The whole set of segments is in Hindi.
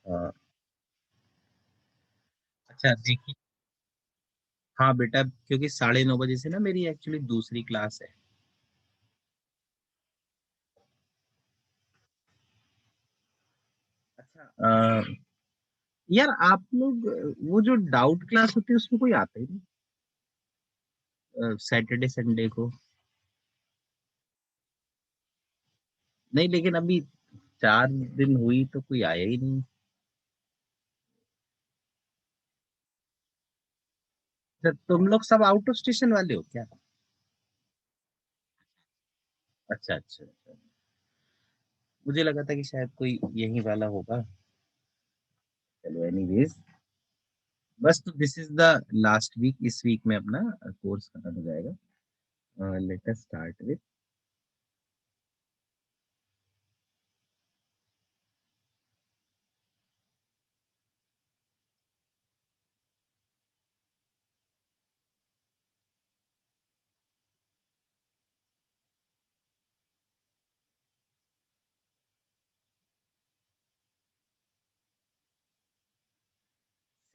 हाँ। अच्छा देखिए। हाँ बेटा, क्योंकि 9:30 बजे से ना मेरी एक्चुअली दूसरी क्लास है। अच्छा यार आप लोग वो जो डाउट क्लास होती है उसमें कोई आता ही नहीं सैटरडे संडे को। नहीं लेकिन अभी 4 दिन हुई तो कोई आया ही नहीं। तो तुम लोग सब आउट ऑफ स्टेशन वाले हो क्या? अच्छा अच्छा अच्छा। मुझे लगा था कि शायद कोई यही वाला होगा। चलो एनीवेज, बस तो this is the last week. इस वीक में अपना कोर्स खत्म हो जाएगा। Let us start with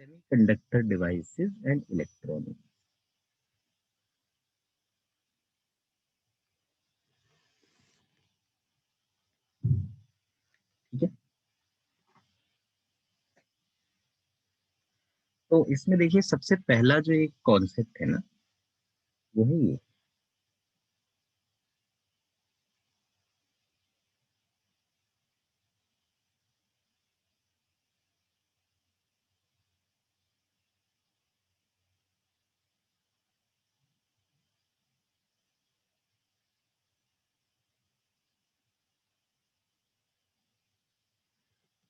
semiconductor devices and electronics. ठीक है। तो इसमें देखिए सबसे पहला जो एक कॉन्सेप्ट है ना, वो है ये।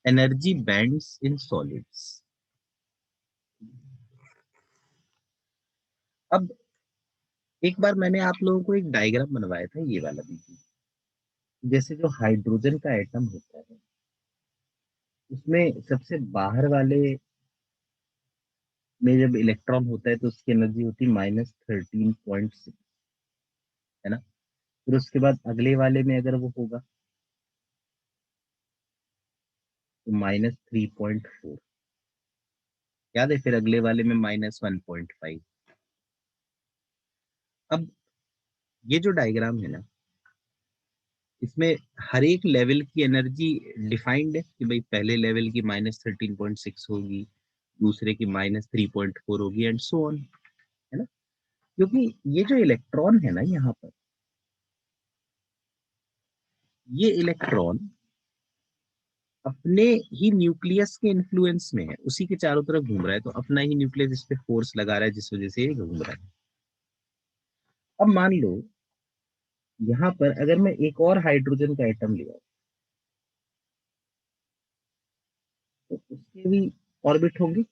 Energy bands in solids. अब एक बार मैंने आप लोगों को एक डायग्राम बनवाया था ये वाला भी। जैसे जो हाइड्रोजन का एटम होता है उसमें सबसे बाहर वाले में जब इलेक्ट्रॉन होता है तो उसकी एनर्जी होती है -13.6, है ना। फिर उसके बाद अगले वाले में अगर वो होगा तो -3.4। याद है, फिर अगले वाले में -1.5। अब ये जो डायग्राम है ना, इसमें हर एक लेवल की एनर्जी डिफाइंड है कि भाई पहले लेवल की -13.6 होगी, दूसरे की -3.4 होगी एंड सो ऑन, है ना। क्योंकि ये जो इलेक्ट्रॉन है ना यहाँ पर, ये इलेक्ट्रॉन अपने ही न्यूक्लियस के इन्फ्लुएंस में है, उसी के चारों तरफ घूम रहा है, तो अपना ही न्यूक्लियस इस पे फोर्स लगा रहा है जिस वजह से ये घूम रहा है। अब मान लो यहाँ पर अगर मैं एक और हाइड्रोजन का एटम लिया तो उसके भी ऑर्बिट होंगे।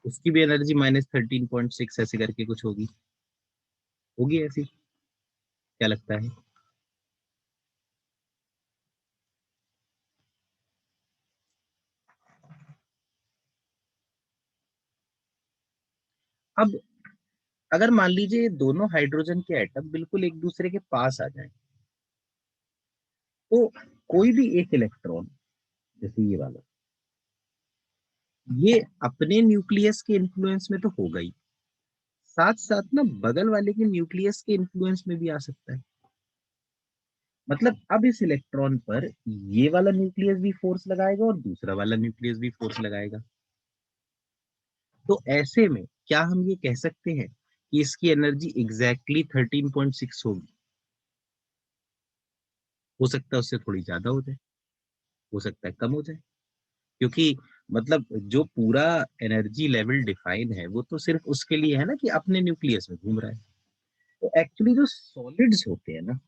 उसकी भी एनर्जी -13.6 ऐसे करके कुछ होगी। होगी ऐसी, क्या लगता है? अब अगर मान लीजिए ये दोनों हाइड्रोजन के एटम बिल्कुल एक दूसरे के पास आ जाएं, तो कोई भी एक इलेक्ट्रॉन, जैसे ये वाला, ये अपने न्यूक्लियस के इन्फ्लुएंस में तो होगा ही, साथ साथ ना बगल वाले के न्यूक्लियस के इन्फ्लुएंस में भी आ सकता है। मतलब अब इस इलेक्ट्रॉन पर ये वाला न्यूक्लियस भी फोर्स लगाएगा और दूसरा वाला न्यूक्लियस भी फोर्स लगाएगा। तो ऐसे में क्या हम ये कह सकते हैं कि इसकी एनर्जी एग्जैक्टली 13.6 होगी? हो सकता है उससे थोड़ी ज्यादा हो जाए, हो सकता है कम हो जाए। क्योंकि मतलब जो पूरा एनर्जी लेवल डिफाइन है वो तो सिर्फ उसके लिए है ना कि अपने न्यूक्लियस में घूम रहा है। तो एक्चुअली जो सॉलिड्स होते हैं ना,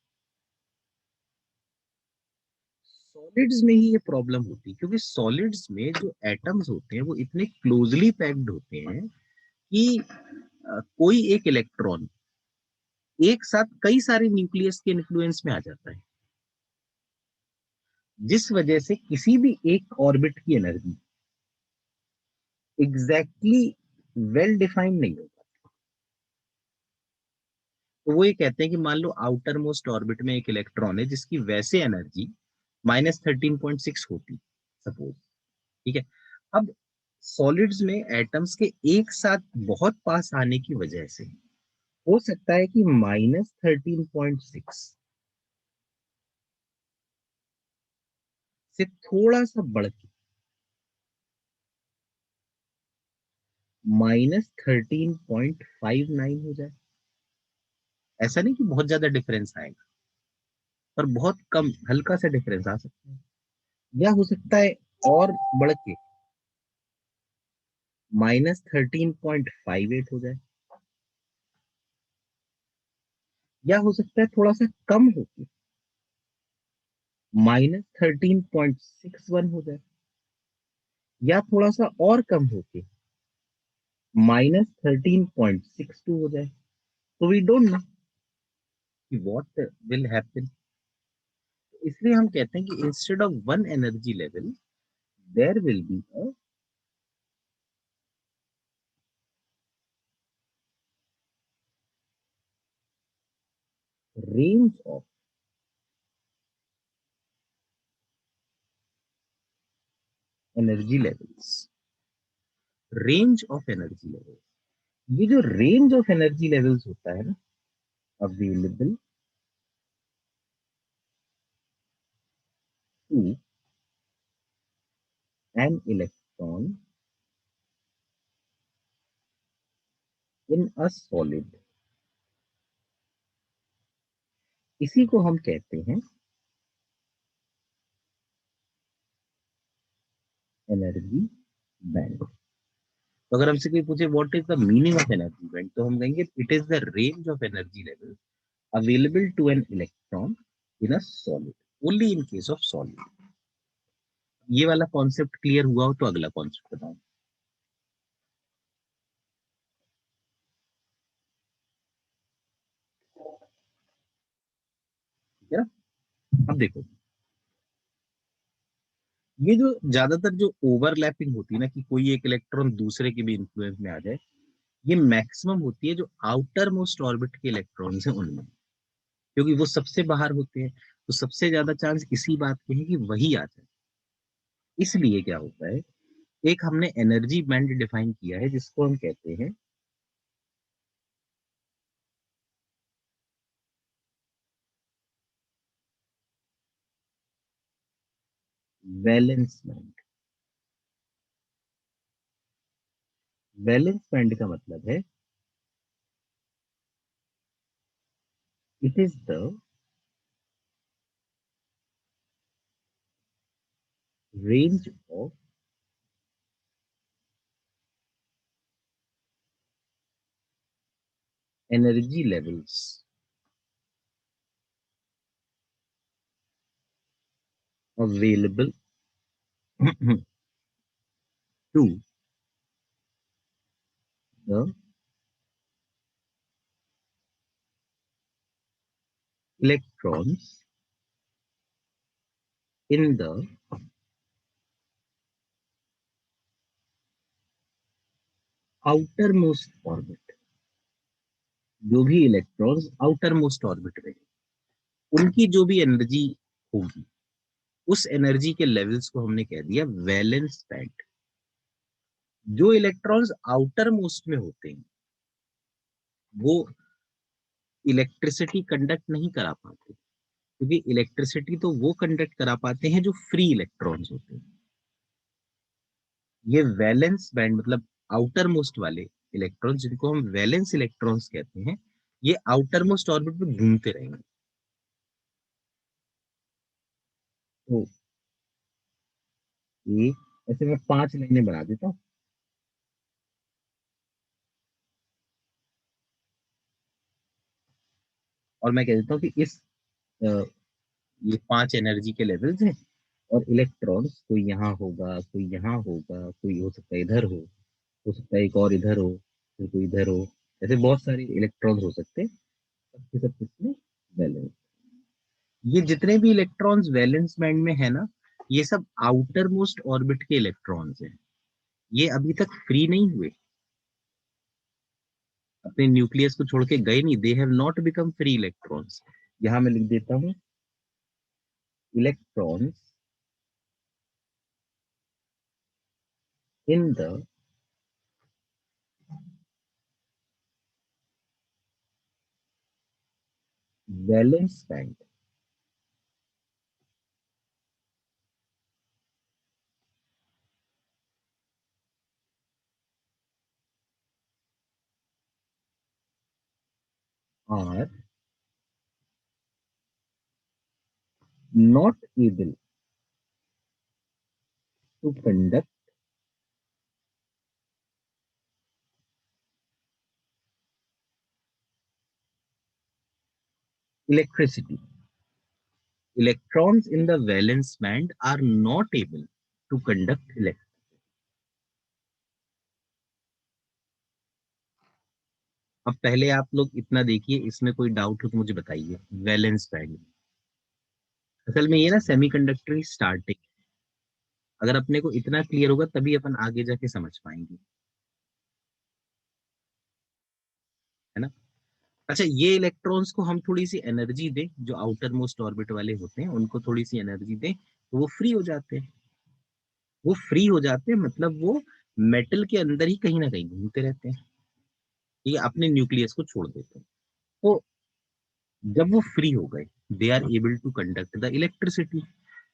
सॉलिड्स में ही ये प्रॉब्लम होती है, क्योंकि सॉलिड्स में जो एटम्स होते हैं वो इतने क्लोजली पैक्ड होते हैं कि कोई एक इलेक्ट्रॉन एक साथ कई सारे न्यूक्लियस के इन्फ्लुएंस में आ जाता है, जिस वजह से किसी भी एक ऑर्बिट की एनर्जी एग्जैक्टली वेल डिफाइंड नहीं होती। तो वो ये कहते हैं कि मान लो आउटर मोस्ट ऑर्बिट में एक इलेक्ट्रॉन है जिसकी वैसे एनर्जी -13.6 होती, सपोज, ठीक है। अब सॉलिड्स में एटम्स के एक साथ बहुत पास आने की वजह से हो सकता है कि -13.6 से थोड़ा सा बढ़ के -13.59 हो जाए। ऐसा नहीं कि बहुत ज्यादा डिफरेंस आएगा, पर बहुत कम हल्का सा डिफरेंस आ सकता है। या हो सकता है और बढ़ के -13.58 हो जाए। या हो सकता है थोड़ा सा कम होके -13.61 हो जाए। या थोड़ा सा और कम होके -13.62 हो जाए। तो वी डोंट नो कि व्हाट विल हैपन। इसलिए हम कहते हैं कि instead of one energy level there will be a range of energy levels. Range of energy level, ये जो रेंज ऑफ एनर्जी लेवल्स होता है ना, available to an electron in a solid, इसी को हम कहते हैं एनर्जी बैंड। तो अगर हमसे कोई पूछे what is the meaning of energy band, तो हम कहेंगे it is the range of energy level available to an electron in a solid, only in case of solid. ये वाला कॉन्सेप्ट क्लियर हुआ हो तो अगला कॉन्सेप्ट बताऊं। ठीक है ना? अब देखो, ये जो ज्यादातर जो ओवरलैपिंग होती है ना, कि कोई एक इलेक्ट्रॉन दूसरे के भी इन्फ्लुएंस में आ जाए, ये मैक्सिमम होती है जो आउटर मोस्ट ऑर्बिट के इलेक्ट्रॉन्स हैं उनमें, क्योंकि वो सबसे बाहर होते हैं। तो सबसे ज्यादा चांस इसी बात के हैं कि वही आ जाए। इसलिए क्या होता है, एक हमने एनर्जी बैंड डिफाइन किया है जिसको हम कहते हैं वैलेंस बैंड। वैलेंस बैंड का मतलब है it is the range of energy levels available to the electrons in the outermost orbit। जो भी इलेक्ट्रॉन्स आउटर मोस्ट ऑर्बिट में हैं, उनकी जो भी एनर्जी होगी, उस एनर्जी के लेवल्स को हमने कह दिया वैलेंस बैंड। जो इलेक्ट्रॉन्स आउटर मोस्ट में होते हैं वो इलेक्ट्रिसिटी कंडक्ट नहीं करा पाते, क्योंकि इलेक्ट्रिसिटी तो वो कंडक्ट करा पाते हैं जो फ्री इलेक्ट्रॉन्स होते हैं। ये वैलेंस बैंड मतलब आउटर मोस्ट वाले इलेक्ट्रॉन्स, जिनको हम वैलेंस इलेक्ट्रॉन्स कहते हैं, ये आउटर मोस्ट ऑर्बिट में घूमते रहेंगे। तो ये ऐसे मैं 5 लाइनें बना देता हूँ और मैं कह देता हूँ कि अ, ये 5 एनर्जी के लेवल्स हैं, और इलेक्ट्रॉन्स कोई यहाँ होगा, कोई यहाँ होगा, कोई हो सकता है इधर हो सकता है एक और इधर हो, फिर कोई इधर हो। ऐसे बहुत सारे इलेक्ट्रॉन्स हो सकते हैं, सबके सब किसमें वैलेंस। ये जितने भी इलेक्ट्रॉन्स वैलेंस बैंड में है ना, ये सब आउटर मोस्ट ऑर्बिट के इलेक्ट्रॉन्स हैं। ये अभी तक फ्री नहीं हुए। अपने न्यूक्लियस को छोड़ के गए नहीं, they have not become free electrons. यहाँ मैं लिख देता हूँ electrons in the valence band are not able to conduct electricity. Electrons in the valence band are not able to conduct electricity. अब पहले आप लोग इतना देखिए, इसमें कोई डाउट हो तो मुझे बताइए। वैलेंस बैंड असल में ये ना सेमीकंडक्टर स्टार्टिंग, अगर अपने को इतना क्लियर होगा तभी अपन आगे जाके समझ पाएंगे, है ना। अच्छा, ये इलेक्ट्रॉन्स को हम थोड़ी सी एनर्जी दें, जो आउटर मोस्ट ऑर्बिट वाले होते हैं उनको थोड़ी सी एनर्जी दें तो वो फ्री हो जाते हैं। वो फ्री हो जाते हैं मतलब वो मेटल के अंदर ही कहीं ना कहीं घूमते रहते हैं, ये अपने न्यूक्लियस को छोड़ देते हैं। तो जब वो फ्री हो गए, they are able to conduct the electricity,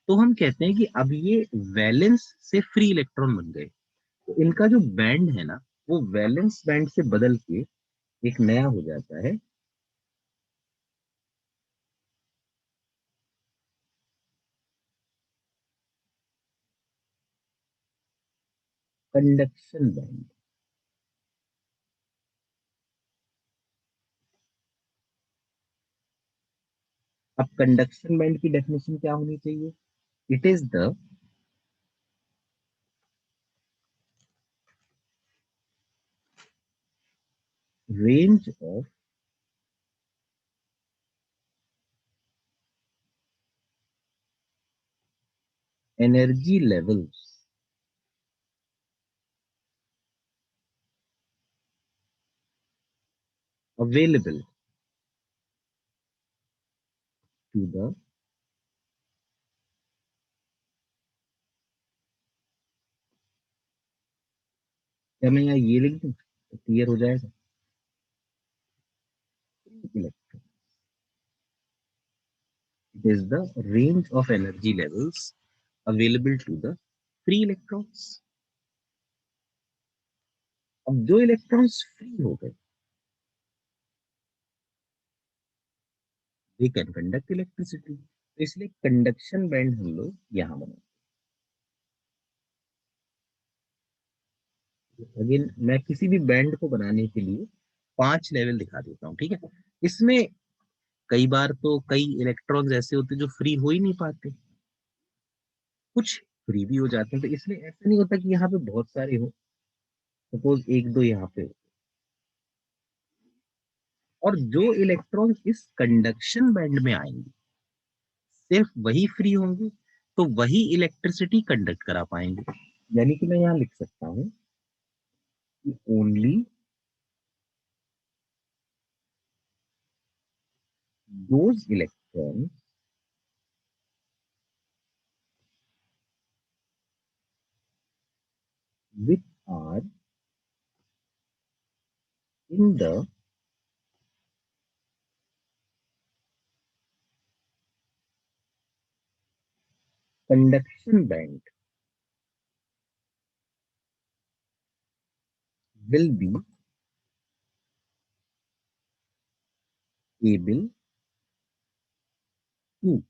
तो हम कहते हैं कि अब ये वैलेंस से फ्री इलेक्ट्रॉन बन गए। तो इनका जो बैंड है ना, वो वैलेंस बैंड से बदल के एक नया हो जाता है कंडक्शन बैंड। अब कंडक्शन बैंड की डेफिनेशन क्या होनी चाहिए? It is the range of energy levels available to the, क्या मैं यहाँ ये लिख दूं तो क्लियर हो जाएगा? Electron, it is the range of energy levels available to the free electrons। अब जो इलेक्ट्रॉन्स फ्री हो गए, दे कैन कंडक्ट इलेक्ट्रिसिटी, तो इसलिए कंडक्शन बैंड हम लोग यहाँ बनाते हैं। अगेन मैं किसी भी बैंड को बनाने के लिए 5 लेवल दिखा देता हूँ, ठीक है। इसमें कई बार तो कई इलेक्ट्रॉन्स ऐसे होते हैं जो फ्री हो ही नहीं पाते, कुछ फ्री भी हो जाते हैं, तो इसलिए ऐसा नहीं होता कि यहाँ पे बहुत सारे हो, सपोज एक दो यहाँ पे हो। और जो इलेक्ट्रॉन इस कंडक्शन बैंड में आएंगे सिर्फ वही फ्री होंगे, तो वही इलेक्ट्रिसिटी कंडक्ट करा पाएंगे। यानी कि मैं यहाँ लिख सकता हूँ कि only those electron which are in the conduction band will be able to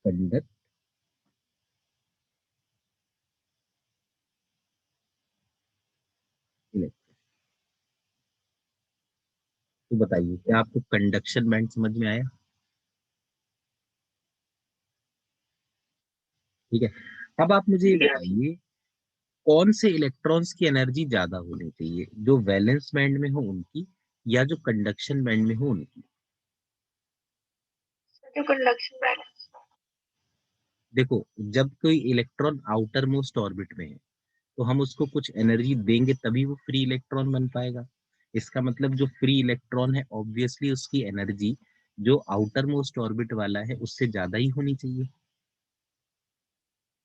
conduct electricity। तो बताइए, क्या आपको कंडक्शन बैंड समझ में आया? ठीक है। अब आप मुझे ये बताइए, कौन से इलेक्ट्रॉन्स की एनर्जी ज्यादा होनी चाहिए, जो वैलेंस बैंड में हो उनकी या जो कंडक्शन बैंड में हो उनकी? जो कंडक्शन बैंड। देखो, जब कोई इलेक्ट्रॉन आउटर मोस्ट ऑर्बिट में है तो हम उसको कुछ एनर्जी देंगे तभी वो फ्री इलेक्ट्रॉन बन पाएगा। इसका मतलब जो फ्री इलेक्ट्रॉन है ऑब्वियसली उसकी एनर्जी जो आउटर मोस्ट ऑर्बिट वाला है उससे ज्यादा ही होनी चाहिए।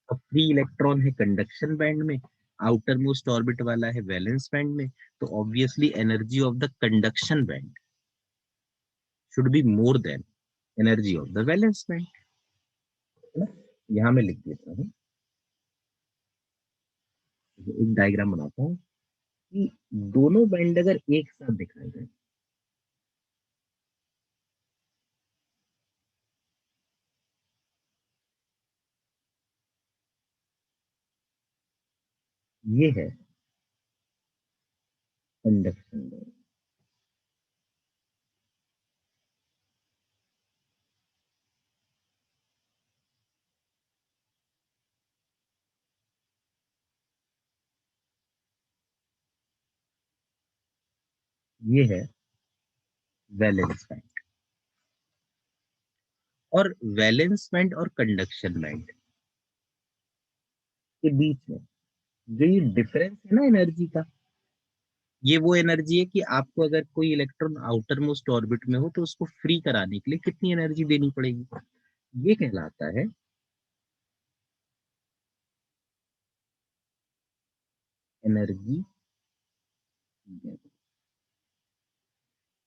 अब फ्री इलेक्ट्रॉन है कंडक्शन बैंड में, आउटर मोस्ट ऑर्बिट वाला है वैलेंस बैंड में, तो obviously energy of the conduction band should be more than energy of the valence band, है ना। यहाँ मैं लिख देता हूँ, एक डायग्राम बनाता हूँ कि दोनों बैंड अगर एक साथ दिखाए जाए, ये है कंडक्शन बैंड, ये है वैलेंस बैंड। और वैलेंस बैंड और कंडक्शन बैंड के बीच में जो ये डिफरेंस है ना एनर्जी का, ये वो एनर्जी है कि आपको अगर कोई इलेक्ट्रॉन आउटर मोस्ट ऑर्बिट में हो तो उसको फ्री कराने के लिए कितनी एनर्जी देनी पड़ेगी, ये कहलाता है एनर्जी गैप।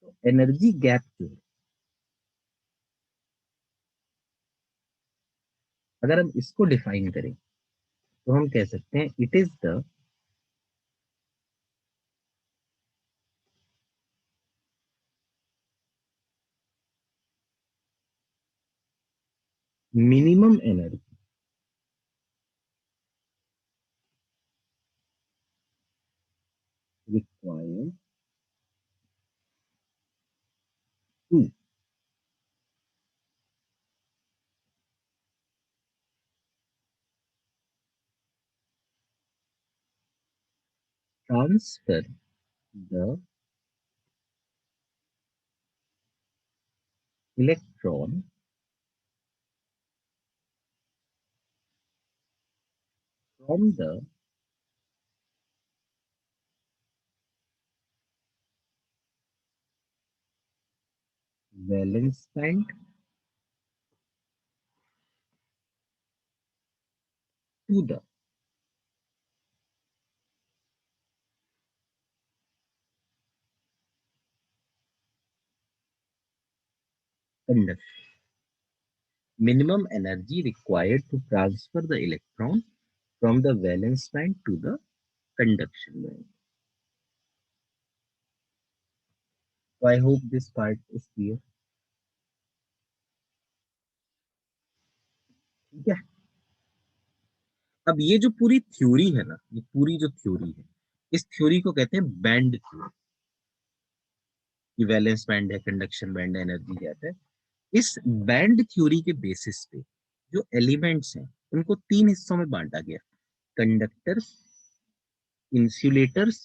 तो एनर्जी गैप जो है, अगर हम इसको डिफाइन करें तो हम कह सकते हैं it is the minimum energy required to transfer the electron from the valence band to the conduction, minimum energy required to transfer the electron from the valence band to the conduction band. So I hope this part is clear. ठीक है। अब ये जो पूरी थ्योरी है ना, ये पूरी जो थ्योरी है, इस थ्योरी को कहते हैं बैंड थ्योरी। ये वैलेंस बैंड है, कंडक्शन बैंड है, एनर्जी गैप है। इस बैंड थ्योरी के बेसिस पे जो एलिमेंट्स हैं उनको तीन हिस्सों में बांटा गया, कंडक्टर्स, इंसुलेटर्स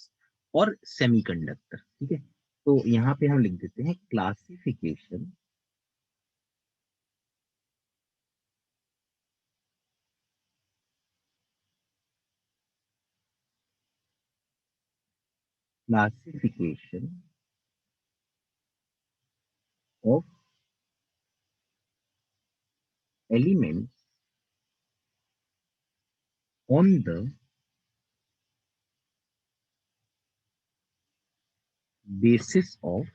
और सेमीकंडक्टर। ठीक है। तो यहाँ पे हम लिख देते हैं classification, classification of elements on the basis of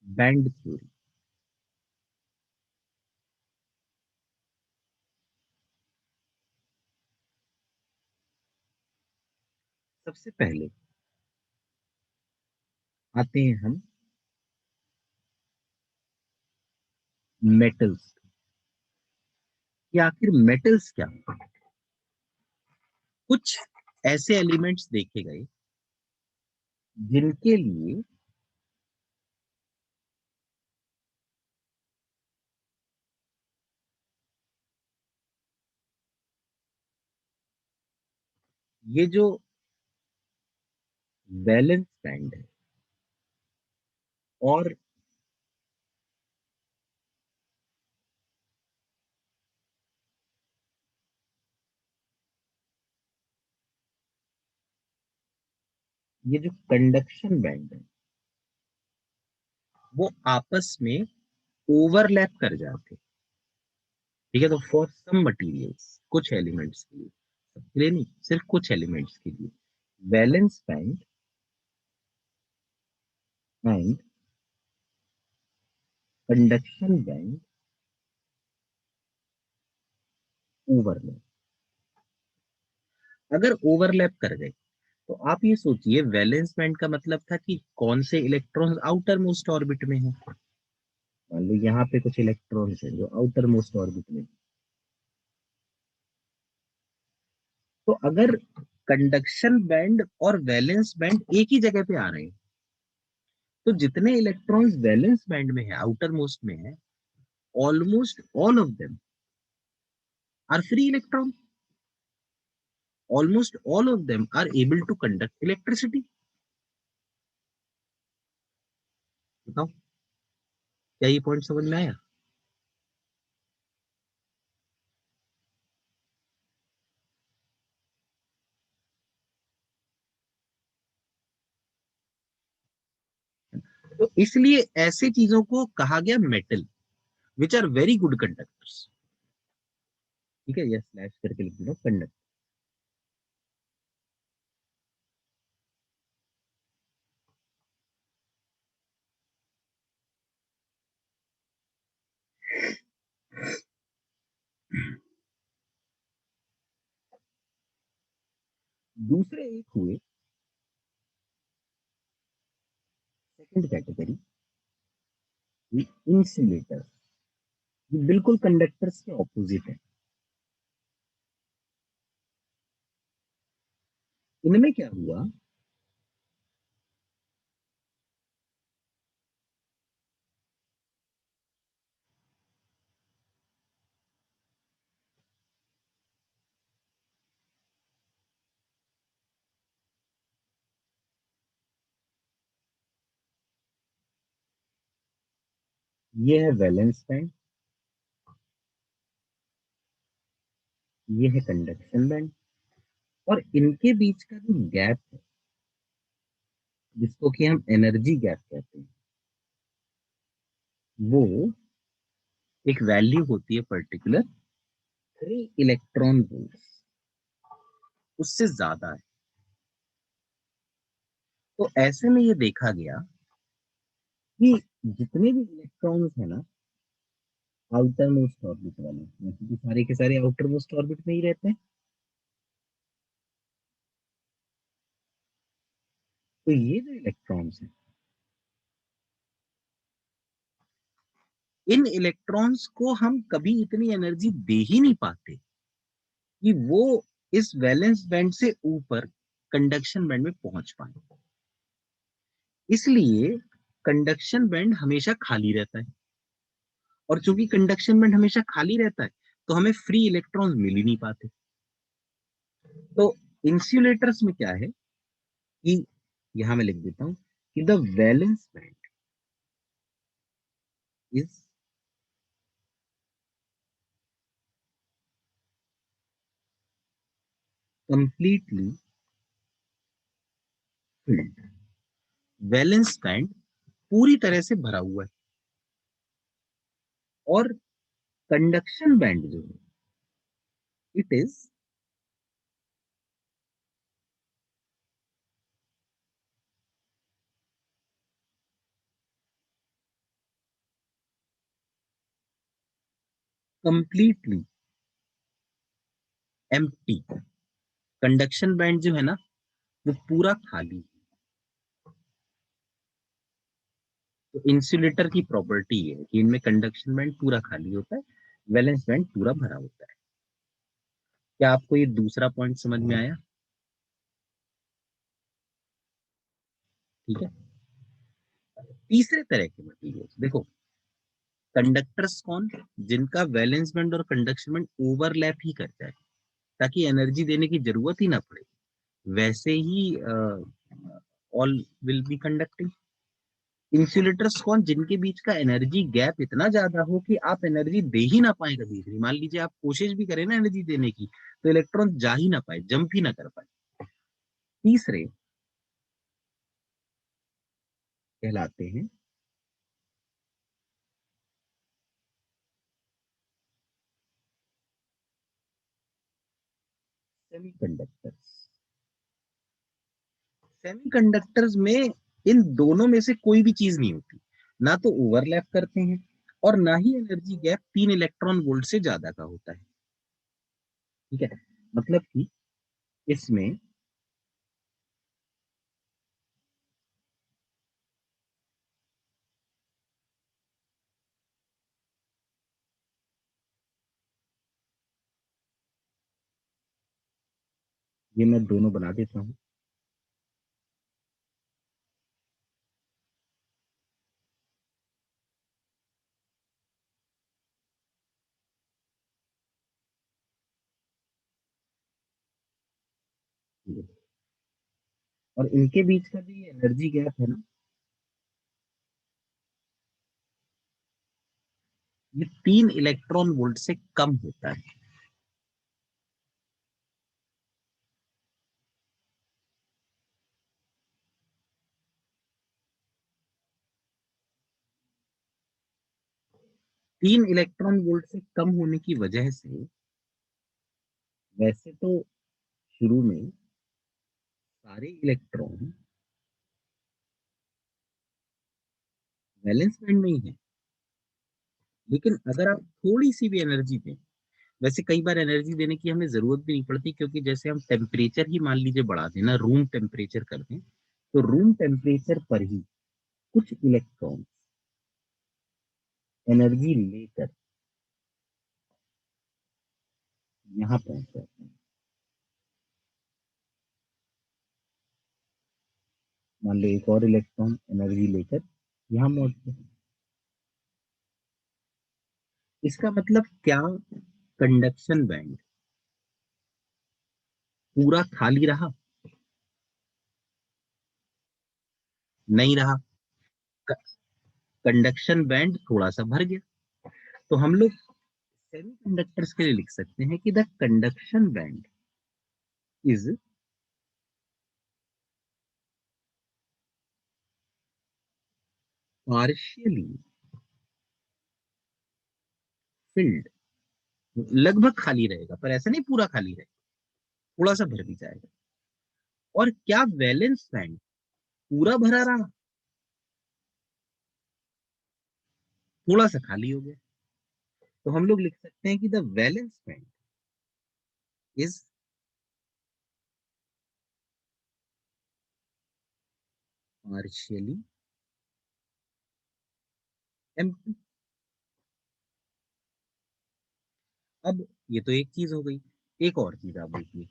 band theory. सबसे पहले आते हैं हम मेटल्स, कि आखिर मेटल्स क्या हैं? कुछ ऐसे एलिमेंट्स देखे गए जिनके लिए ये जो वैलेंस बैंड है और ये जो कंडक्शन बैंड है वो आपस में ओवरलैप कर जाते हैं। ठीक है, तो फॉर सम मटेरियल्स, कुछ एलिमेंट्स के लिए, सबके लिए नहीं, सिर्फ कुछ एलिमेंट्स के लिए, valence band and conduction band overlap. अगर ओवरलैप कर गए तो आप ये सोचिए, वैलेंस बैंड का मतलब था कि कौन से इलेक्ट्रॉन्स आउटर मोस्ट ऑर्बिट में है। मान लो यहाँ पे कुछ इलेक्ट्रॉन्स हैं जो आउटर मोस्ट ऑर्बिट में हैं। तो अगर कंडक्शन बैंड और वैलेंस बैंड एक ही जगह पे आ रहे हैं, तो जितने इलेक्ट्रॉन्स वैलेंस बैंड में है, आउटर मोस्ट में है, almost all of them are free electron. Almost all of them are able to conduct electricity. बताओ, क्या ये पॉइंट समझ में आया? तो इसलिए ऐसे चीजों को कहा गया metal, which are very good conductors. ठीक है, यह स्लैश करके लिख दो कंडक्टर। दूसरे एक हुए सेकंड कैटेगरी, इंसुलेटर। ये बिल्कुल कंडक्टर्स के ऑपोजिट है। इनमें क्या हुआ, ये है वैलेंस बैंड, ये है कंडक्शन बैंड, और इनके बीच का जो गैप है, जिसको कि हम एनर्जी गैप कहते हैं, वो एक वैल्यू होती है पर्टिकुलर, 3 इलेक्ट्रॉन वोल्ट, उससे ज्यादा है। तो ऐसे में ये देखा गया कि जितने भी इलेक्ट्रॉन्स है ना आउटर मोस्ट ऑर्बिट वाले, वैसे तो सारे के सारे आउटर मोस्ट ऑर्बिट में ही रहते हैं, तो ये जो इलेक्ट्रॉन्स हैं, इन इलेक्ट्रॉन्स को हम कभी इतनी एनर्जी दे ही नहीं पाते कि वो इस वैलेंस बैंड से ऊपर कंडक्शन बैंड में पहुंच पाए। इसलिए कंडक्शन बैंड हमेशा खाली रहता है, और चूंकि कंडक्शन बैंड हमेशा खाली रहता है तो हमें फ्री इलेक्ट्रॉन्स मिल ही नहीं पाते। तो इंसुलेटर्स में क्या है कि, यहां मैं लिख देता हूं कि the valence band is completely filled. Valence band पूरी तरह से भरा हुआ है, और कंडक्शन बैंड जो है, it is completely empty. Conduction band जो है ना वो पूरा खाली है। तो इंसुलेटर की प्रॉपर्टी है कि इनमें कंडक्शन बैंड पूरा खाली होता है, वैलेंस बैंड पूरा भरा होता है। क्या आपको ये दूसरा पॉइंट समझ में आया? ठीक है। तीसरे तरह के मटेरियल्स देखो, कंडक्टर्स कौन, जिनका वैलेंस बैंड और कंडक्शन बैंड ओवरलैप ही कर जाए, ताकि एनर्जी देने की जरूरत ही ना पड़े, वैसे ही all will be conducting. Insulators कौन, जिनके बीच का एनर्जी गैप इतना ज्यादा हो कि आप एनर्जी दे ही ना पाए कभी भी। मान लीजिए आप कोशिश भी करें ना एनर्जी देने की, तो इलेक्ट्रॉन जा ही ना पाए, जंप ही ना कर पाए। तीसरे कहलाते हैं सेमीकंडक्टर्स। सेमीकंडक्टर्स में इन दोनों में से कोई भी चीज नहीं होती, ना तो ओवरलैप करते हैं और ना ही एनर्जी गैप 3 इलेक्ट्रॉन वोल्ट से ज्यादा का होता है। ठीक है, मतलब कि इसमें ये मैं दोनों बना देता हूँ। और इनके बीच का जो ये एनर्जी गैप है ना, ये 3 इलेक्ट्रॉन वोल्ट से कम होता है। 3 इलेक्ट्रॉन वोल्ट से कम होने की वजह से वैसे तो शुरू में सारे इलेक्ट्रॉन वैलेंस बैंड में ही है, लेकिन अगर आप थोड़ी सी भी एनर्जी दें, वैसे कई बार एनर्जी देने की हमें जरूरत भी नहीं पड़ती, क्योंकि जैसे हम टेम्परेचर ही मान लीजिए बढ़ा दें ना, रूम टेम्परेचर कर दें, तो रूम टेम्परेचर पर ही कुछ इलेक्ट्रॉन एनर्जी लेकर यहाँ पहुंच जाते हैं। मान लो एक और इलेक्ट्रॉन एनर्जी लेकर यहाँ पहुंचते हैं। इसका मतलब क्या, कंडक्शन बैंड पूरा खाली रहा? नहीं रहा। कंडक्शन बैंड थोड़ा सा भर गया। तो हम लोग सेमीकंडक्टर्स के लिए लिख सकते हैं कि the conduction band is partially field. लगभग खाली रहेगा, पर ऐसा नहीं पूरा खाली रहेगा, थोड़ा सा भर भी जाएगा। और क्या वैलेंस बैंड पूरा भरा रहा? थोड़ा सा खाली हो गया। तो हम लोग लिख सकते हैं कि the valence band is partially empty. अब ये तो एक चीज हो गई। एक और चीज आप देखिए,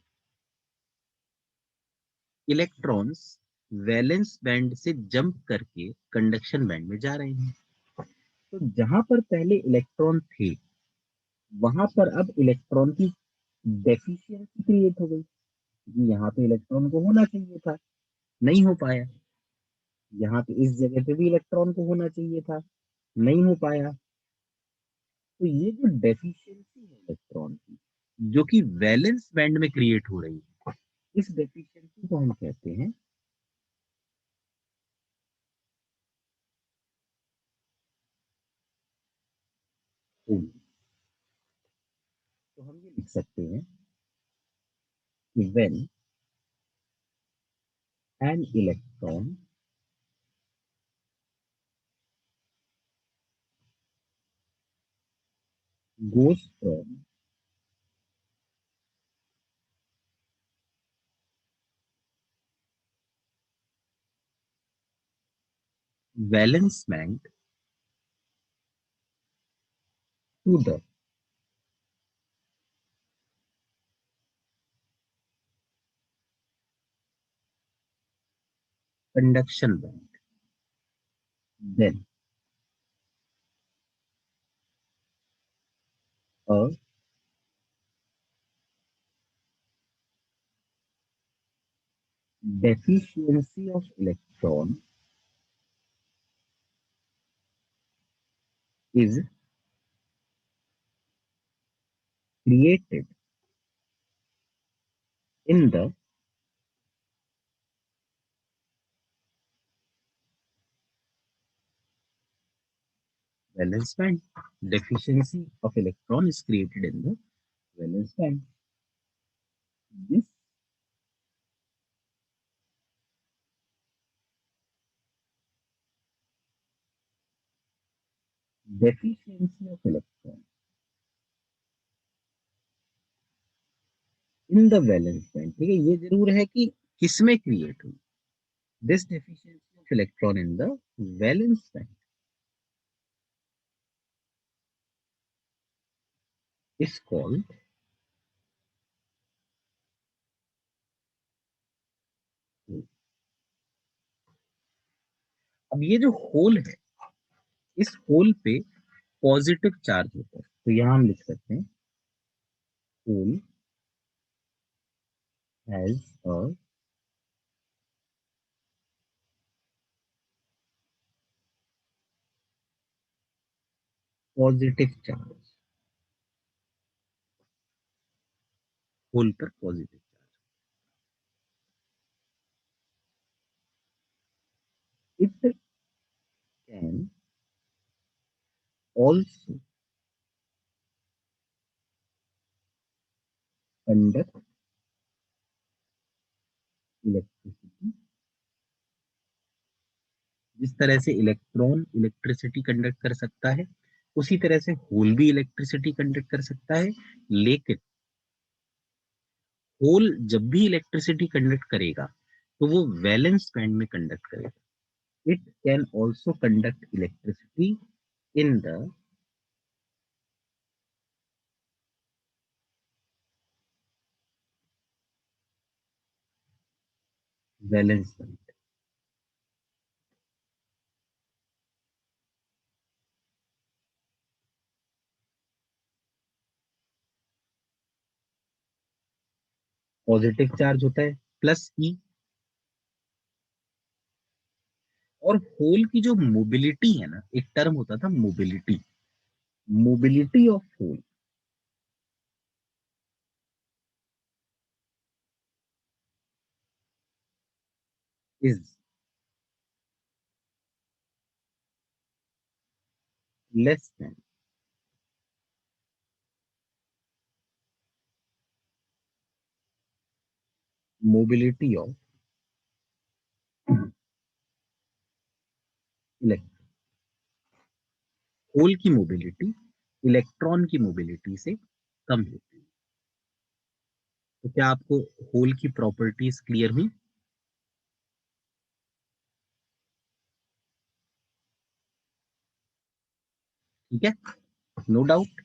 इलेक्ट्रॉन्स वैलेंस बैंड से जंप करके कंडक्शन बैंड में जा रहे हैं। तो जहां पर पहले इलेक्ट्रॉन थे, वहां पर अब इलेक्ट्रॉन की डेफिशिएंसी क्रिएट हो गई, क्योंकि यहाँ पे इलेक्ट्रॉन को होना चाहिए था, नहीं हो पाया। यहाँ पे इस जगह पे भी इलेक्ट्रॉन को होना चाहिए था, नहीं हो पाया। तो ये जो डेफिशिएंसी है इलेक्ट्रॉन की, जो कि वैलेंस बैंड में क्रिएट हो रही है, इस डेफिशिएंसी को हम कहते हैं ओम। तो हम ये लिख सकते हैं कि when an electron goes from valence band to the conduction band, then a deficiency of electron is created in the valence band. Deficiency of electron is created in the valence band. This deficiency of electron in the valence band, ठीक है, ये जरूर है कि किसमें क्रिएट हुई. This deficiency of electron in the valence band is called, अब ये जो होल है, इस होल पे पॉजिटिव चार्ज होता है, तो यहां हम लिख सकते हैं hole has a positive charge. Hole पर positive charge. It can also conduct electricity. जिस तरह से इलेक्ट्रॉन इलेक्ट्रिसिटी कंडक्ट कर सकता है, उसी तरह से होल भी इलेक्ट्रिसिटी कंडक्ट कर सकता है. लेकिन होल जब भी इलेक्ट्रिसिटी कंडक्ट करेगा, तो वो वैलेंस बैंड में कंडक्ट करेगा. It can also conduct electricity in the valence band. Positive charge होता है प्लस ई. और होल की जो मोबिलिटी है ना, एक टर्म होता था mobility. Mobility of hole is less than mobility of electron. Hole की मोबिलिटी इलेक्ट्रॉन की मोबिलिटी से कम होती है. तो क्या आपको होल की प्रॉपर्टीज क्लियर हुई? ठीक है, नो डाउट.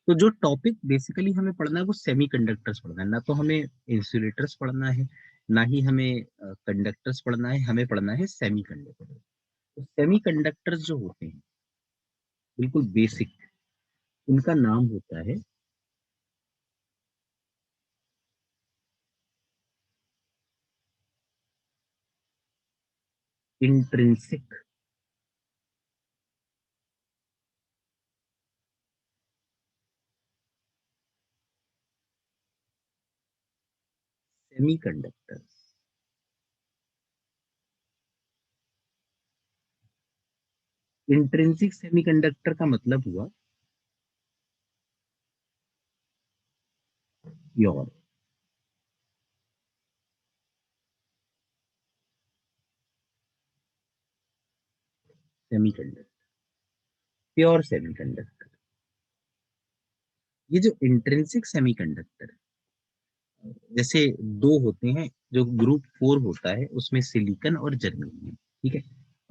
तो जो टॉपिक बेसिकली हमें पढ़ना है वो सेमीकंडक्टर्स पढ़ना है, ना तो हमें इंसुलेटर्स पढ़ना है, ना ही हमें कंडक्टर्स पढ़ना है. हमें पढ़ना है सेमीकंडक्टर. तो सेमीकंडक्टर्स जो होते हैं बिल्कुल बेसिक, उनका नाम होता है इंट्रिंसिक सेमीकंडक्टर्स. इंट्रिंसिक सेमीकंडक्टर का मतलब हुआ प्योर सेमीकंडक्टर. Pure semiconductor. ये जो इंट्रिंसिक सेमीकंडक्टर, जैसे दो होते हैं, जो ग्रुप 4 होता है उसमें सिलिकॉन और जर्मेनियम. ठीक है,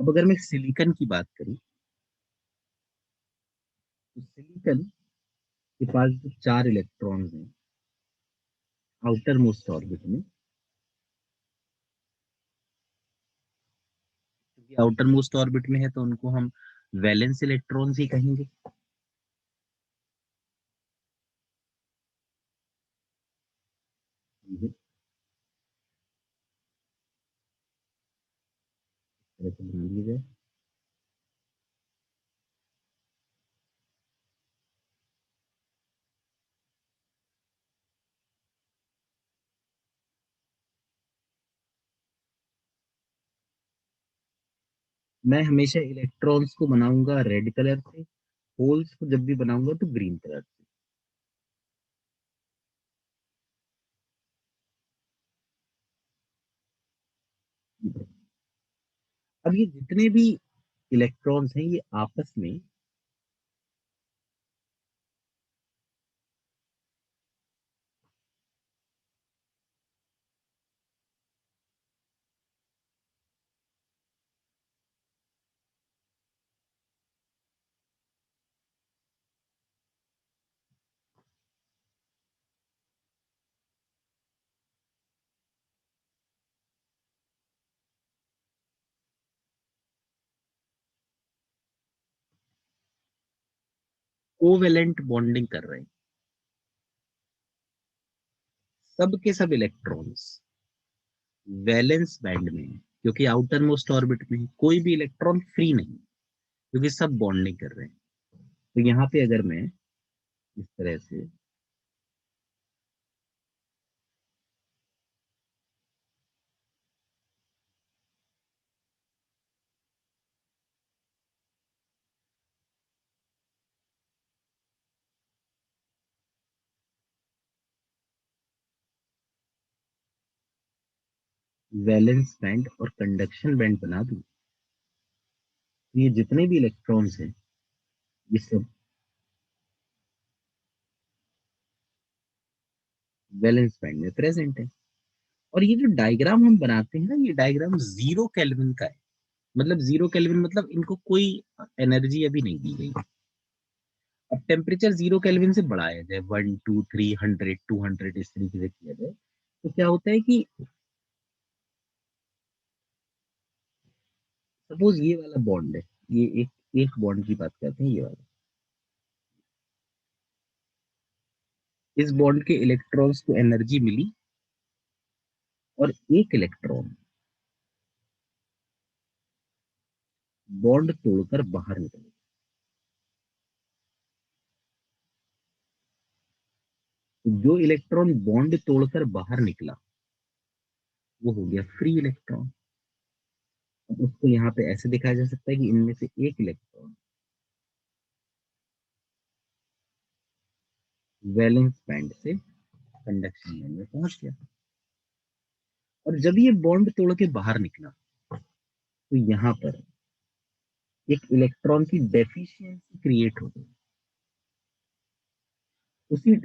अब अगर मैं सिलिकॉन की बात करूं, तो सिलिकॉन के पास जो 4 इलेक्ट्रॉन हैं आउटर मोस्ट ऑर्बिट में, क्योंकि आउटर मोस्ट ऑर्बिट में है तो उनको हम वैलेंस इलेक्ट्रॉन्स ही कहेंगे. ठीक है, इस तरह से बना लिया जाए. मैं हमेशा इलेक्ट्रॉन्स को बनाऊंगा रेड कलर से, होल्स को जब भी बनाऊंगा तो ग्रीन कलर से। अब ये जितने भी इलेक्ट्रॉन्स हैं ये आपस में कोवेलेंट बॉन्डिंग कर रहे हैं, सब के सब इलेक्ट्रॉन्स वैलेंस बैंड में है, क्योंकि आउटर मोस्ट ऑर्बिट में है, कोई भी इलेक्ट्रॉन फ्री नहीं, क्योंकि सब बॉन्डिंग कर रहे हैं। तो यहाँ पे अगर मैं इस तरह से वैलेंस बैंड और कंडक्शन बैंड बना दूं, तो ये जितने भी इलेक्ट्रॉन्स हैं ये सब वैलेंस बैंड में प्रेजेंट है। और ये जो डायग्राम हम बनाते हैं ना, ये डायग्राम 0 केल्विन का है। मतलब 0 केल्विन मतलब इनको कोई एनर्जी अभी नहीं दी गई। अब टेम्परेचर 0 केल्विन से बढ़ाया जाए, 1 2 3 100 200 इस तरीके से किया जाए, तो क्या होता है कि सपोज ये वाला बॉन्ड है, ये एक एक बॉन्ड की बात करते हैं, ये वाला, इस बॉन्ड के इलेक्ट्रॉन्स को एनर्जी मिली और एक इलेक्ट्रॉन बॉन्ड तोड़कर बाहर निकल, तो जो इलेक्ट्रॉन बॉन्ड तोड़कर बाहर निकला वो हो गया फ्री इलेक्ट्रॉन। अब उसको यहाँ पे ऐसे दिखाया जा सकता है कि इनमें से एक इलेक्ट्रॉन वैलेंस बैंड से कंडक्शन बैंड में पहुंच गया, और जब ये बॉन्ड तोड़ के बाहर निकला तो यहाँ पर एक इलेक्ट्रॉन की डेफिशिएंसी क्रिएट हो गई। उसी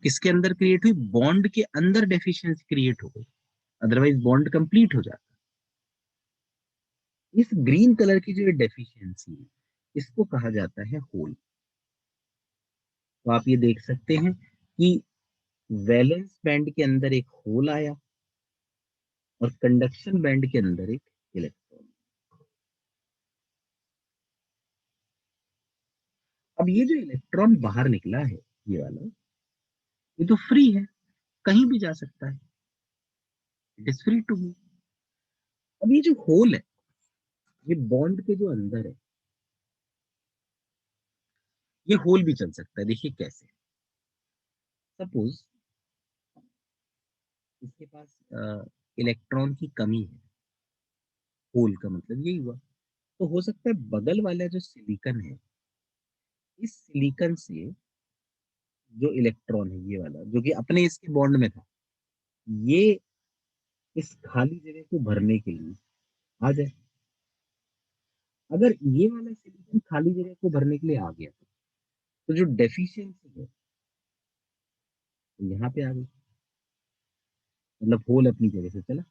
किसके अंदर क्रिएट हुई, बॉन्ड के अंदर डेफिशिएंसी क्रिएट हो गई, अदरवाइज बॉन्ड कंप्लीट हो जाता। इस ग्रीन कलर की जो डेफिशिएंसी है इसको कहा जाता है होल। तो आप ये देख सकते हैं कि वैलेंस बैंड के अंदर एक होल आया और कंडक्शन बैंड के अंदर एक इलेक्ट्रॉन। अब ये जो इलेक्ट्रॉन बाहर निकला है, ये वाला, ये तो फ्री है, कहीं भी जा सकता है, it is free to move. अब ये जो होल है ये बॉन्ड के जो अंदर है, ये होल भी चल सकता है। देखिए कैसे, सपोज इसके पास इलेक्ट्रॉन की कमी है, होल का मतलब यही हुआ, तो हो सकता है बगल वाला जो सिलिकन है, इस सिलिकन से जो इलेक्ट्रॉन है ये वाला जो कि अपने इसके बॉन्ड में था, ये इस खाली जगह को भरने के लिए आ जाए। अगर ये वाला सिलिकन खाली जगह को भरने के लिए आ गया तो जो डेफिशिएंसी है वो यहाँ पे आ गई, मतलब होल अपनी जगह से चला।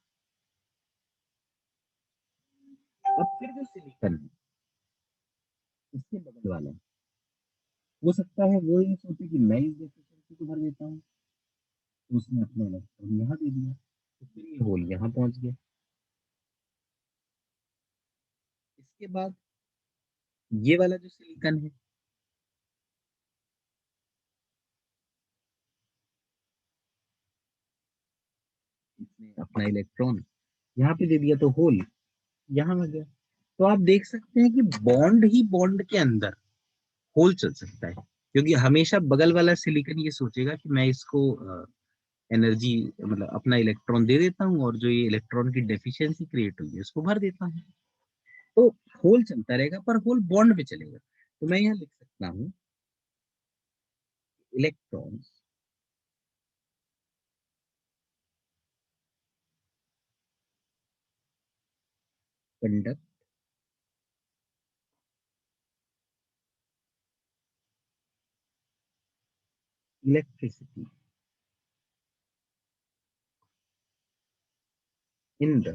अब फिर जो सिलिकन है इसके बगल वाला, हो सकता है वो ये सोचे कि मैं इस डेफिशिएंसी को भर देता हूँ, तो उसने अपने इलेक्ट्रॉन यहाँ दे दिया, तो फिर ये होल यहाँ पहुंच गया। इसके बाद ये वाला जो सिलिकन है, इसने अपना इलेक्ट्रॉन यहाँ पे दे दिया, तो होल यहाँ आ गया। तो आप देख सकते हैं कि बॉन्ड ही बॉन्ड के अंदर होल चल सकता है, क्योंकि हमेशा बगल वाला सिलिकन ये सोचेगा कि मैं इसको एनर्जी, मतलब अपना इलेक्ट्रॉन दे देता हूँ, और जो ये इलेक्ट्रॉन की डेफिशिएंसी क्रिएट हुई है उसको भर देता हूँ। तो होल चलता रहेगा पर होल बॉन्ड पे चलेगा। तो मैं यहाँ लिख सकता हूँ electrons conduct electricity in the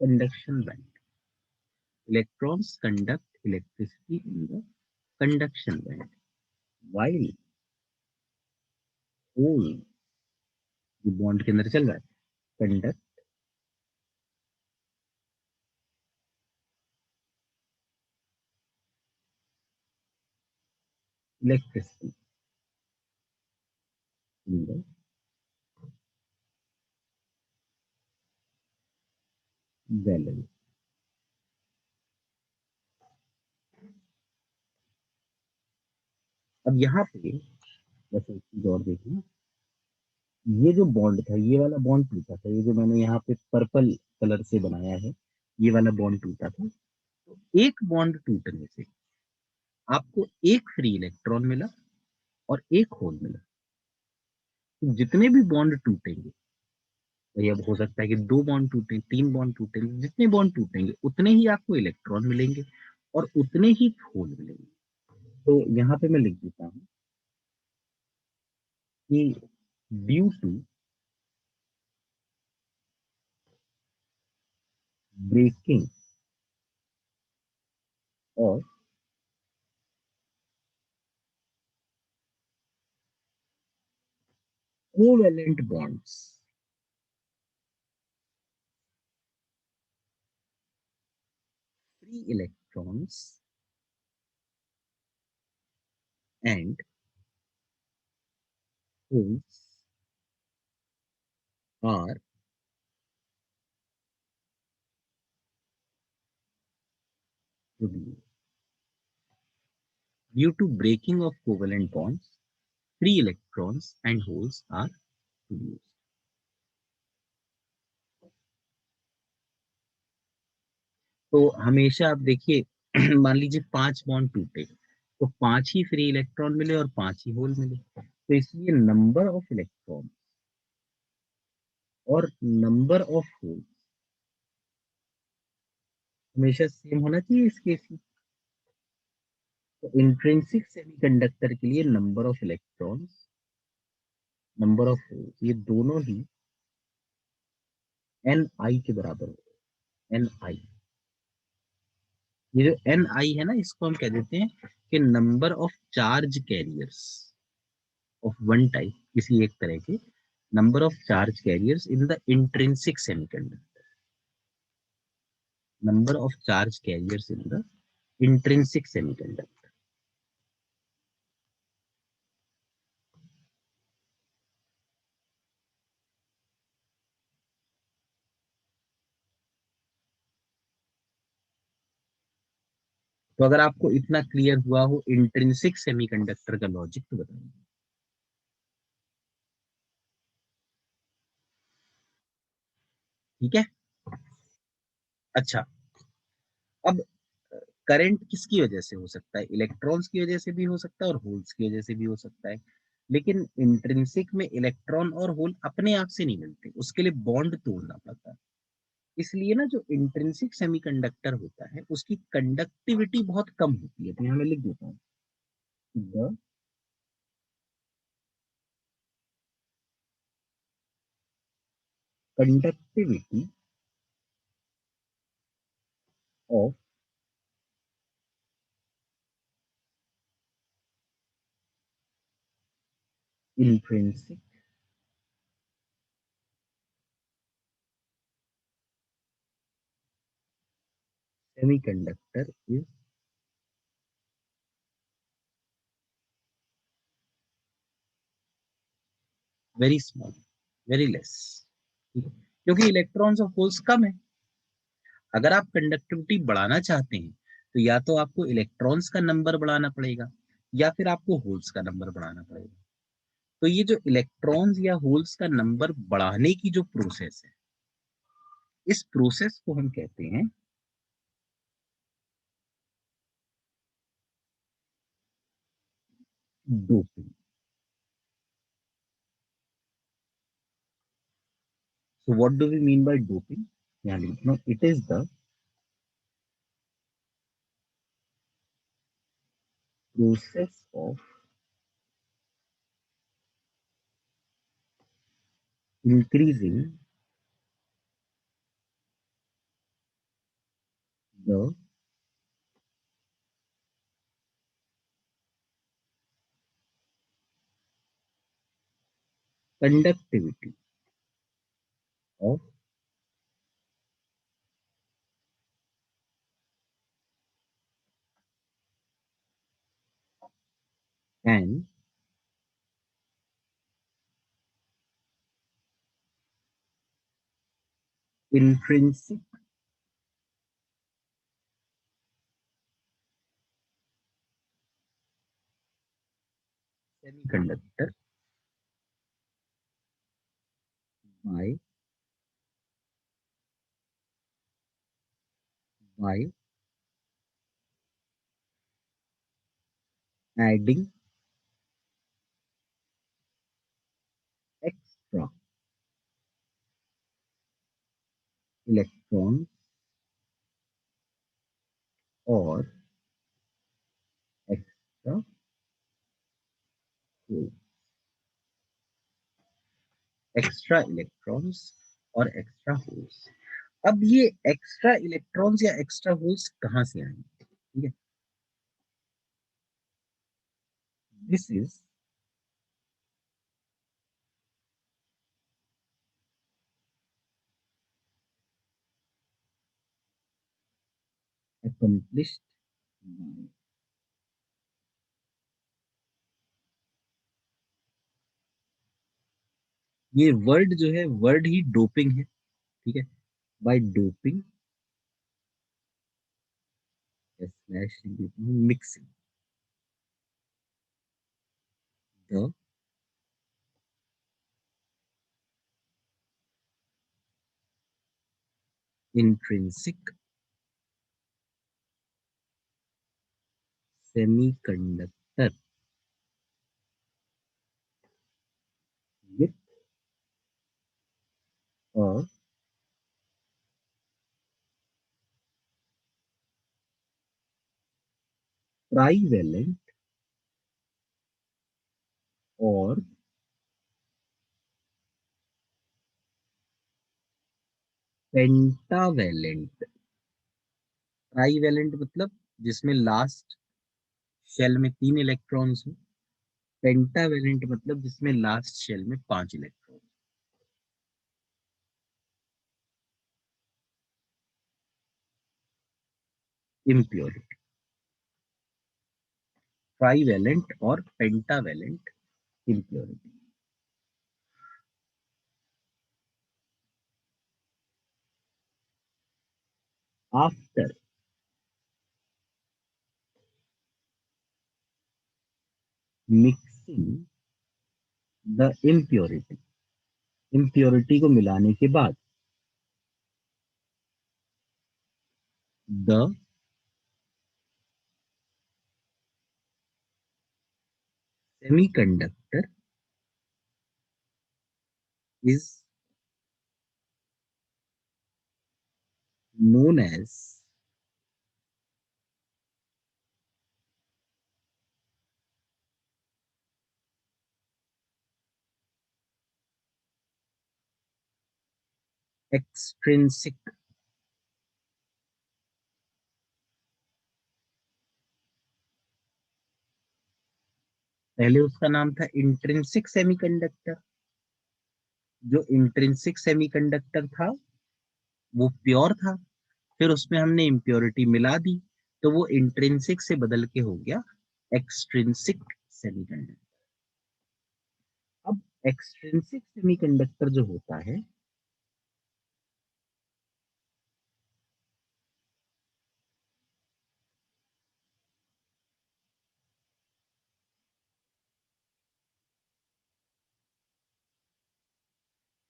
conduction band. Electrons conduct electricity in the conduction band, while hole जो बॉन्ड के अंदर चल रहा है conduct electricity in the balance. अब यहाँ पे बस एक चीज और देखना, ये जो बॉन्ड था ये वाला बॉन्ड टूटा था, ये जो मैंने यहाँ पे पर्पल कलर से बनाया है ये वाला बॉन्ड टूटा था। तो एक बॉन्ड टूटने से आपको एक फ्री इलेक्ट्रॉन मिला और एक होल मिला। तो जितने भी बॉन्ड टूटेंगे, भाई अब हो सकता है कि दो बॉन्ड टूटे, तीन बॉन्ड टूटेंगे, जितने बॉन्ड टूटेंगे उतने ही आपको इलेक्ट्रॉन मिलेंगे और उतने ही होल मिलेंगे। तो यहाँ पे मैं लिख देता हूँ कि due to breaking of covalent bonds, free electrons and holes are produced. Due to breaking of covalent bonds, free electrons and holes are produced. तो हमेशा आप देखिए मान लीजिए पांच बॉन्ड टूटे तो पांच ही फ्री इलेक्ट्रॉन मिले और पांच ही होल मिले, तो इसलिए नंबर ऑफ इलेक्ट्रॉन और नंबर ऑफ होल हमेशा सेम होना चाहिए इस केस में। तो इंट्रिंसिक सेमीकंडक्टर के लिए number of electrons number of holes ये दोनों ही एन आई के बराबर हो। एन आई, ये जो एन आई है ना इसको हम कह देते हैं कि number of charge carriers of one type, किसी एक तरह के number of charge carriers in the intrinsic semiconductor, number of charge carriers in the intrinsic semiconductor. तो अगर आपको इतना क्लियर हुआ हो इंट्रिंसिक सेमीकंडक्टर का लॉजिक तो बताइए। ठीक है। अच्छा, अब करंट किसकी वजह से हो सकता है? इलेक्ट्रॉन्स की वजह से भी हो सकता है और होल्स की वजह से भी हो सकता है। लेकिन इंट्रिंसिक में इलेक्ट्रॉन और होल अपने आप से नहीं मिलते, उसके लिए बॉन्ड तोड़ना पड़ता है। इसलिए ना जो इंट्रिंसिक सेमीकंडक्टर होता है उसकी कंडक्टिविटी बहुत कम होती है। तो यहाँ मैं लिख देता हूँ the conductivity of intrinsic semiconductor is very small, very less. क्योंकि इलेक्ट्रॉन्स और होल्स कम है। अगर आप कंडक्टिविटी बढ़ाना चाहते हैं तो या तो आपको इलेक्ट्रॉन्स का नंबर बढ़ाना पड़ेगा या फिर आपको होल्स का नंबर बढ़ाना पड़ेगा। तो ये जो इलेक्ट्रॉन्स या होल्स का नंबर बढ़ाने की जो प्रोसेस है, इस प्रोसेस को हम कहते हैं doping. So what do we mean by doping? Yani, no, it is the process of increasing the conductivity of an intrinsic semiconductor by by adding extra electrons or extra holes, extra electrons और extra holes। अब ये एक्स्ट्रा इलेक्ट्रॉन्स या एक्स्ट्रा होल्स कहां से आएंगे? ठीक है, दिस इज accomplished by, ये वर्ड जो है वर्ड ही डोपिंग है। ठीक है, by doping slash mixing the intrinsic semiconductor with a trivalent or pentavalent। Trivalent मतलब जिसमें लास्ट शेल में 3 इलेक्ट्रॉन्स हो। पेंटावेलेंट मतलब जिसमें लास्ट शेल में 5 इलेक्ट्रॉन। इम्प्योरिटी, ट्राईवेलेंट और pentavalent impurity. After mixing the impurity, impurity को मिलाने के बाद the semiconductor is known as extrinsic, पहले उसका नाम था इंट्रिंसिक सेमीकंडक्टर। जो इंट्रिंसिक सेमीकंडक्टर था वो प्योर था, फिर उसमें हमने इम्प्योरिटी मिला दी, तो वो इंट्रिंसिक से बदल के हो गया एक्सट्रिंसिक सेमीकंडक्टर। अब एक्सट्रिंसिक सेमीकंडक्टर जो होता है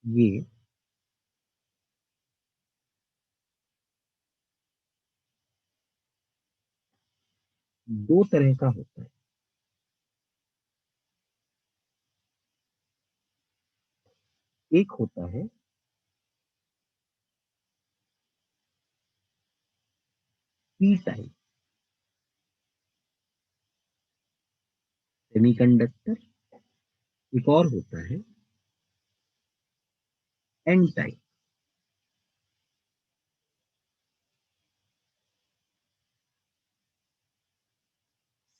ये 2 तरह का होता है। एक होता है पी टाइप सेमीकंडक्टर, एक और होता है एन टाइप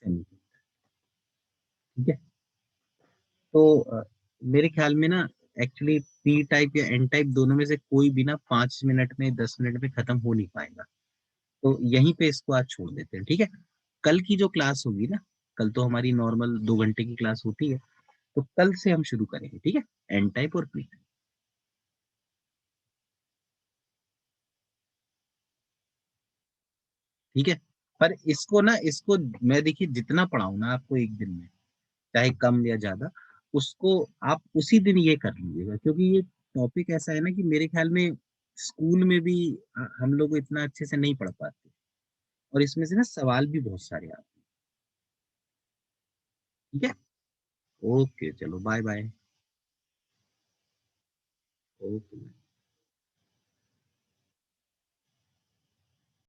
सेमीकंडक्टर। ठीक है? तो मेरे ख्याल में ना एक्चुअली पी टाइप या एन टाइप दोनों में से कोई भी ना 5 मिनट में 10 मिनट में खत्म हो नहीं पाएगा। तो यहीं पे इसको आज छोड़ देते हैं, ठीक है? कल की जो क्लास होगी ना, कल तो हमारी नॉर्मल 2 घंटे की क्लास होती है, तो कल से हम शुरू करेंगे, ठीक है? एन टाइप और पी टाइप, ठीक है? पर इसको मैं देखिए जितना पढ़ाऊँ ना आपको 1 दिन में, चाहे कम या ज़्यादा, उसको आप उसी दिन ये कर लीजिएगा क्योंकि ये टॉपिक ऐसा है ना कि मेरे ख्याल में स्कूल में भी हम लोग को इतना अच्छे से नहीं पढ़ पाते और इसमें से ना सवाल भी बहुत सारे आते हैं, ठीक है? ओके, चलो बाय-बाय। ओके।